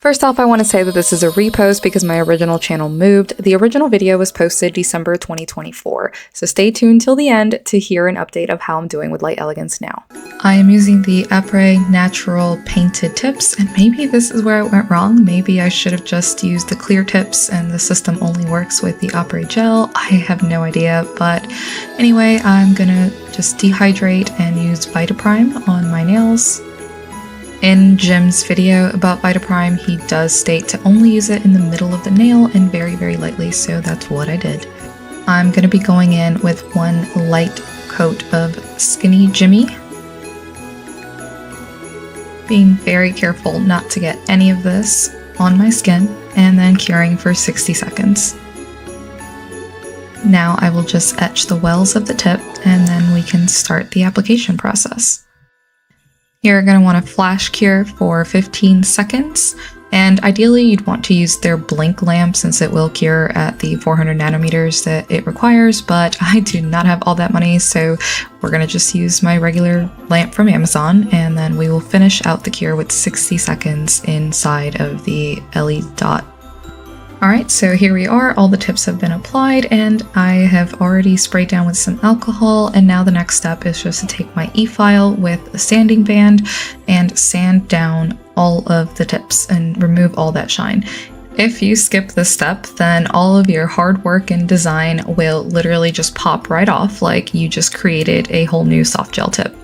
First off, I want to say that this is a repost because my original channel moved. The original video was posted December 2024, so stay tuned till the end to hear an update of how I'm doing with Light Elegance now. I am using the Après Natural Painted Tips, and maybe this is where I went wrong. Maybe I should have just used the clear tips and the system only works with the Après Gel. I have no idea, but anyway, I'm gonna just dehydrate and use Vitaprime on my nails. In Jim's video about Vitaprime, he does state to only use it in the middle of the nail and very, very lightly, so that's what I did. I'm going to be going in with one light coat of Skinny Jimmy, being very careful not to get any of this on my skin, and then curing for 60 seconds. Now I will just etch the wells of the tip, and then we can start the application process. You're going to want to flash cure for 15 seconds, and ideally you'd want to use their blink lamp since it will cure at the 400 nanometers that it requires, but I do not have all that money, so we're going to just use my regular lamp from Amazon, and then we will finish out the cure with 60 seconds inside of the LED dot. Alright, so here we are, all the tips have been applied and I have already sprayed down with some alcohol, and now the next step is just to take my e-file with a sanding band and sand down all of the tips and remove all that shine. If you skip this step, then all of your hard work and design will literally just pop right off like you just created a whole new soft gel tip.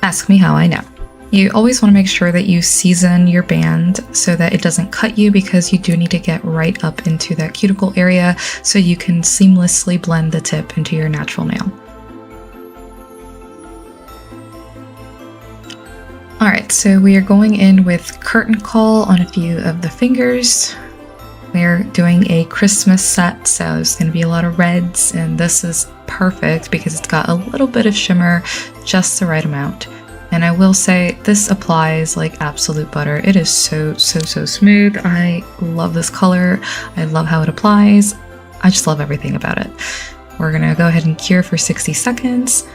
Ask me how I know. You always want to make sure that you season your band so that it doesn't cut you, because you do need to get right up into that cuticle area so you can seamlessly blend the tip into your natural nail. Alright, so we are going in with curtain call on a few of the fingers. We're doing a Christmas set, so there's going to be a lot of reds, and this is perfect because it's got a little bit of shimmer, just the right amount. And I will say, this applies like absolute butter. It is so smooth. I love this color. I love how it applies. I just love everything about it. We're gonna go ahead and cure for 60 seconds.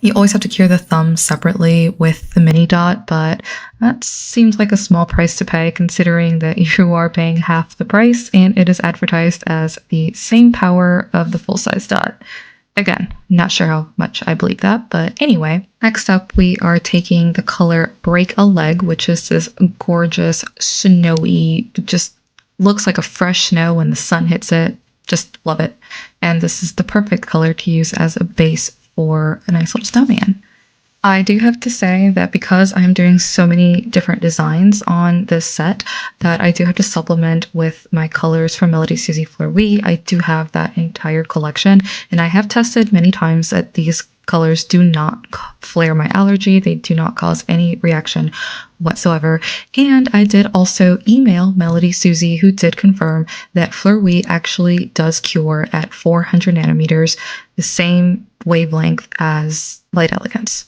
You always have to cure the thumb separately with the mini dot, but that seems like a small price to pay considering that you are paying half the price and it is advertised as the same power of the full-size dot. Again, not sure how much I believe that, but anyway. Next up, we are taking the color Break a Leg, which is this gorgeous, snowy, just looks like a fresh snow when the sun hits it. Just love it. And this is the perfect color to use as a base for a nice little snowman. I do have to say that because I'm doing so many different designs on this set, that I do have to supplement with my colors from Melody Susie Fleur-Oui. I do have that entire collection, and I have tested many times that these colors do not flare my allergy. They do not cause any reaction whatsoever. And I did also email Melody Susie, who did confirm that Fleur-Oui actually does cure at 400 nanometers, the same wavelength as Light Elegance.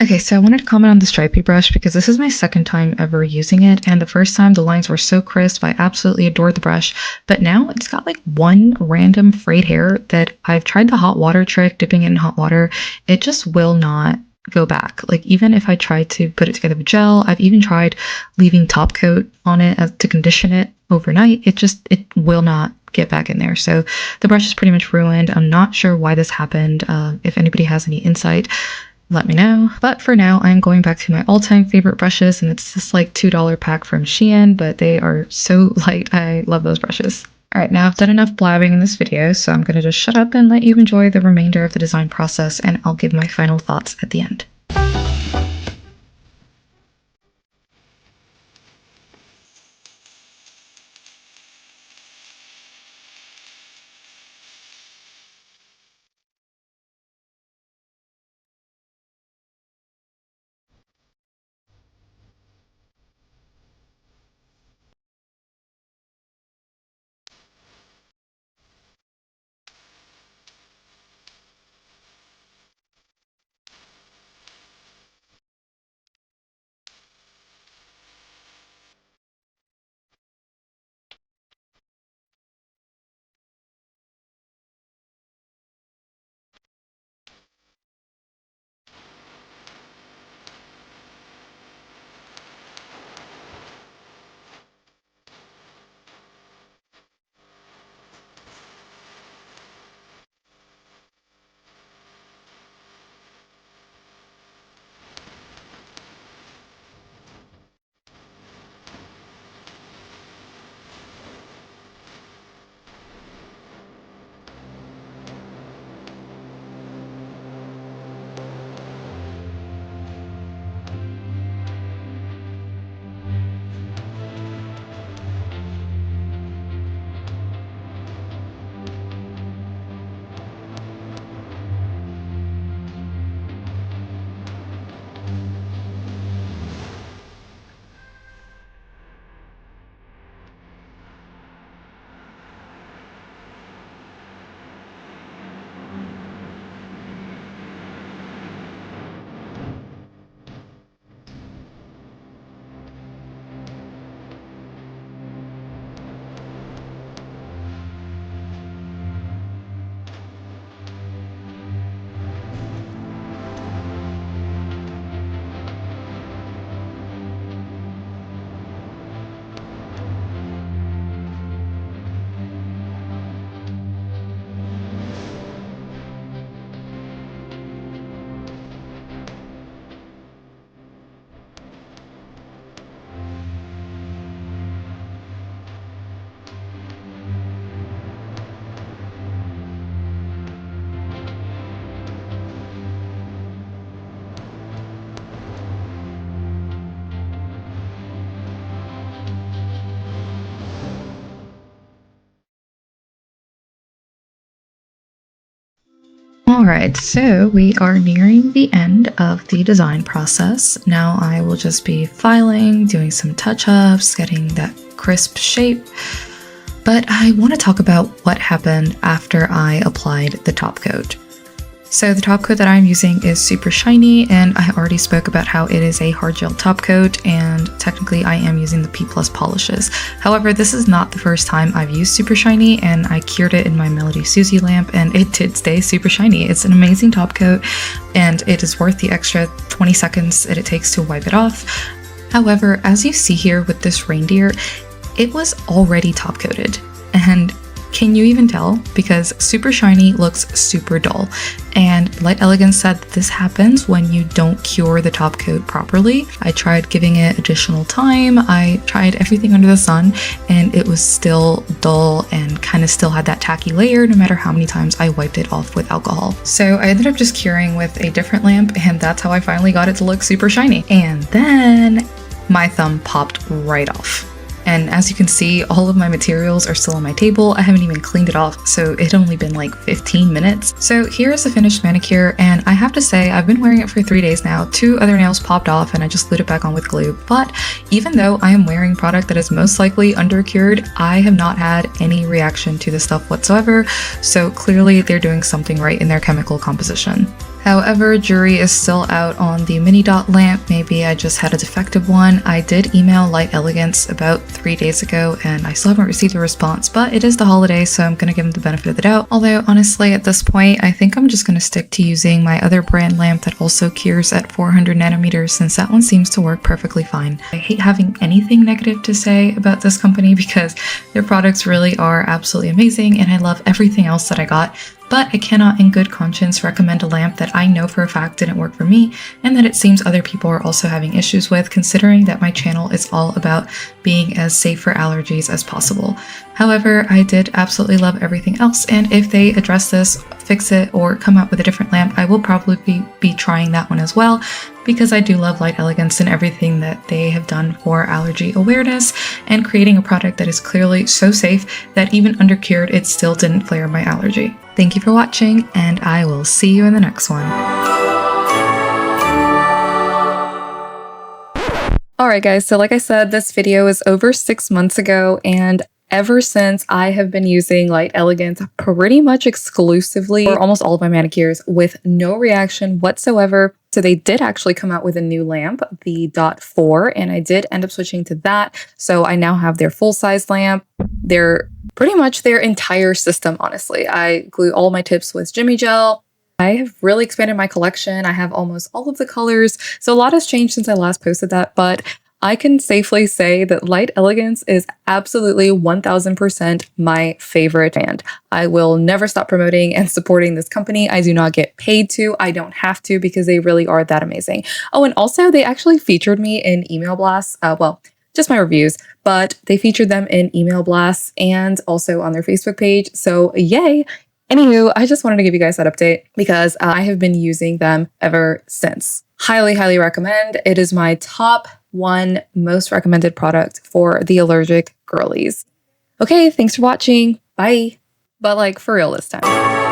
Okay, so I wanted to comment on the stripey brush because this is my second time ever using it, and the first time the lines were so crisp, I absolutely adored the brush, but now it's got like one random frayed hair that I've tried the hot water trick, dipping it in hot water, it just will not go back. Like even if I try to put it together with gel, I've even tried leaving top coat on it to condition it overnight, it will not get back in there. So the brush is pretty much ruined. I'm not sure why this happened. If anybody has any insight, let me know. But for now, I'm going back to my all-time favorite brushes, and it's this like $2 pack from Shein, but they are so light. I love those brushes. Alright, now I've done enough blabbing in this video, so I'm going to just shut up and let you enjoy the remainder of the design process, and I'll give my final thoughts at the end. Alright, so we are nearing the end of the design process. Now I will just be filing, doing some touch-ups, getting that crisp shape. But I want to talk about what happened after I applied the top coat. So the top coat that I'm using is super shiny, and I already spoke about how it is a hard gel top coat, and technically I am using the P+ polishes. However, this is not the first time I've used super shiny, and I cured it in my Melody Susie lamp, and it did stay super shiny. It's an amazing top coat, and it is worth the extra 20 seconds that it takes to wipe it off. However, as you see here with this reindeer, it was already top coated, and can you even tell? Because super shiny looks super dull. And Light Elegance said that this happens when you don't cure the top coat properly. I tried giving it additional time, I tried everything under the sun, and it was still dull and kind of still had that tacky layer no matter how many times I wiped it off with alcohol. So I ended up just curing with a different lamp, and that's how I finally got it to look super shiny. And then my thumb popped right off. And as you can see, all of my materials are still on my table. I haven't even cleaned it off, so it had only been like 15 minutes. So here is the finished manicure, and I have to say, I've been wearing it for 3 days now. 2 other nails popped off and I just glued it back on with glue. But even though I am wearing product that is most likely under-cured, I have not had any reaction to the stuff whatsoever. So clearly they're doing something right in their chemical composition. However, jury is still out on the mini dot lamp. Maybe I just had a defective one. I did email Light Elegance about 3 days ago and I still haven't received a response, but it is the holiday, so I'm gonna give them the benefit of the doubt. Although honestly, at this point, I think I'm just gonna stick to using my other brand lamp that also cures at 400 nanometers, since that one seems to work perfectly fine. I hate having anything negative to say about this company because their products really are absolutely amazing and I love everything else that I got. But I cannot in good conscience recommend a lamp that I know for a fact didn't work for me and that it seems other people are also having issues with, considering that my channel is all about being as safe for allergies as possible. However, I did absolutely love everything else, and if they address this, fix it, or come out with a different lamp, I will probably be trying that one as well, because I do love Light Elegance and everything that they have done for allergy awareness and creating a product that is clearly so safe that even under cured, it still didn't flare my allergy. Thank you for watching, and I will see you in the next one. Alright guys, so like I said, this video is over 6 months ago, and ever since I have been using Light Elegance pretty much exclusively for almost all of my manicures with no reaction whatsoever. So they did actually come out with a new lamp, the Dot 4, and I did end up switching to that. So I now have their full-size lamp. They're pretty much their entire system, honestly. I glue all my tips with Jimmy Gel. I have really expanded my collection. I have almost all of the colors. So a lot has changed since I last posted that, but I can safely say that Light Elegance is absolutely 1000% my favorite brand. I will never stop promoting and supporting this company. I do not get paid to. I don't have to, because they really are that amazing. Oh, and also they actually featured me in email blasts. Well, just my reviews, but they featured them in email blasts and also on their Facebook page. So yay. Anywho, I just wanted to give you guys that update because I have been using them ever since. Highly, highly recommend. It is my top 1 most recommended product for the allergic girlies. Okay, thanks for watching. Bye. But like for real this time.